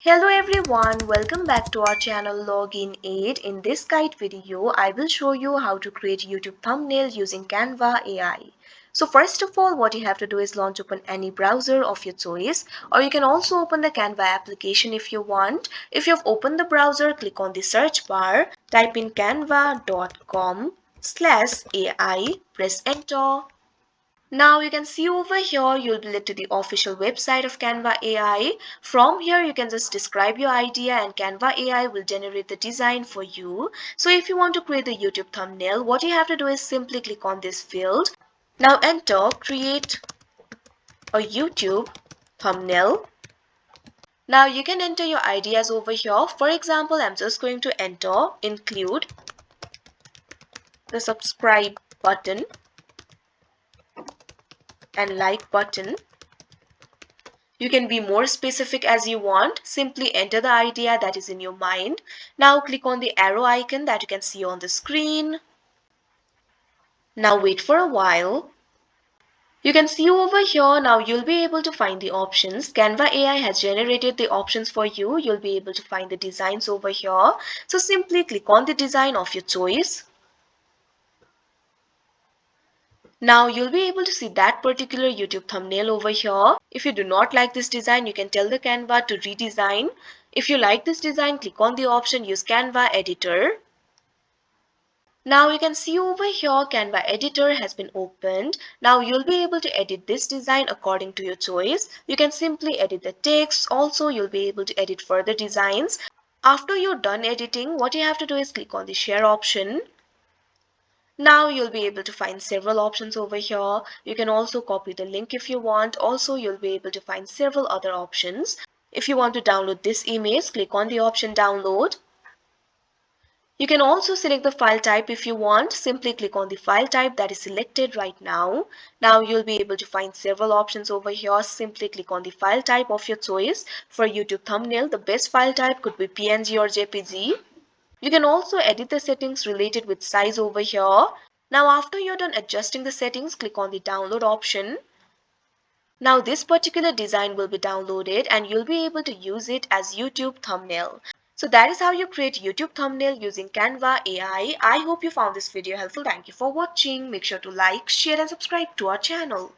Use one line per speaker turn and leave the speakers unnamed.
Hello everyone, welcome back to our channel Login Aid. In this guide video, I will show you how to create YouTube thumbnail using Canva AI. So first of all, what you have to do is launch open any browser of your choice, or you can also open the Canva application if you want. If you've opened the browser, click on the search bar, type in canva.com/AI, press enter. Now you can see over here you'll be led to the official website of Canva AI. From here you can just describe your idea and Canva AI will generate the design for you. So if you want to create the YouTube thumbnail, what you have to do is simply click on this field. Now enter create a YouTube thumbnail. Now you can enter your ideas over here. For example, I'm just going to enter include the subscribe button and like button. You can be more specific as you want. Simply enter the idea that is in your mind. Now click on the arrow icon that you can see on the screen. Now wait for a while. You can see over here now you'll be able to find the options. Canva AI has generated the options for you. You'll be able to find the designs over here. So simply click on the design of your choice. Now you'll be able to see that particular YouTube thumbnail over here. If you do not like this design, you can tell the Canva to redesign. If you like this design, click on the option use Canva editor. Now you can see over here Canva editor has been opened. Now you'll be able to edit this design according to your choice. You can simply edit the text. Also you'll be able to edit further designs. After you're done editing, what you have to do is click on the share option. Now you'll be able to find several options over here. You can also copy the link if you want. Also, you'll be able to find several other options. If you want to download this image, click on the option download. You can also select the file type if you want. Simply click on the file type that is selected right now. Now you'll be able to find several options over here. Simply click on the file type of your choice. For YouTube thumbnail, the best file type could be PNG or JPG. You can also edit the settings related with size over here. Now after you're done adjusting the settings, click on the download option. Now this particular design will be downloaded and you'll be able to use it as YouTube thumbnail. So that is how you create YouTube thumbnail using Canva AI. I hope you found this video helpful. Thank you for watching. Make sure to like, share and subscribe to our channel.